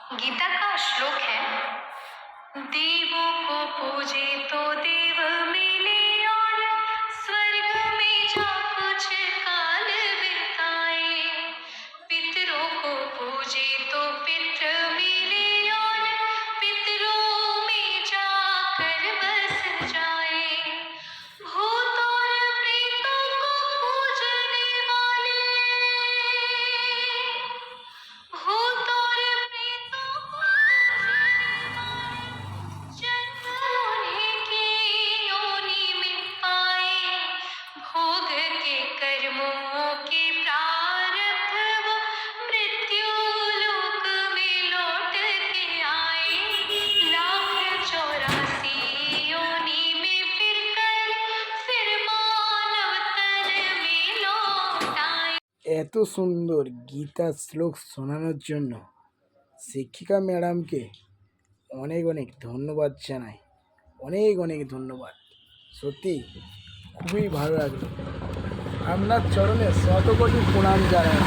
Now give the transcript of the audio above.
गीता का श्लोक है, देवों को पूजे तो देव मिले और स्वर्ग में जा कुछ काल बिताए। पितरों को पूजे तो पितृ मिले और पितरों में जाकर बस जाए। भूत और प्रेतों को पूजने वाले, भूत और प्रेतों को पूजने वाले जन्म उन्हीं की योनि में पाए। भोग के कर्मों के प्रारब्ध वो मृत्यु लोक में लौट के आए। लाख 84 योनि में फिर मानव तन में लौट आए। এত সুন্দর গীতা শ্লোক শোনানোর জন্য শিক্ষিকা ম্যাডামকে অনেক অনেক ধন্যবাদ জানাই। অনেক অনেক ধন্যবাদ। সত্যি খুবই ভালো লাগলো। আপনার চরণে শতকোটি প্রণাম জানাই।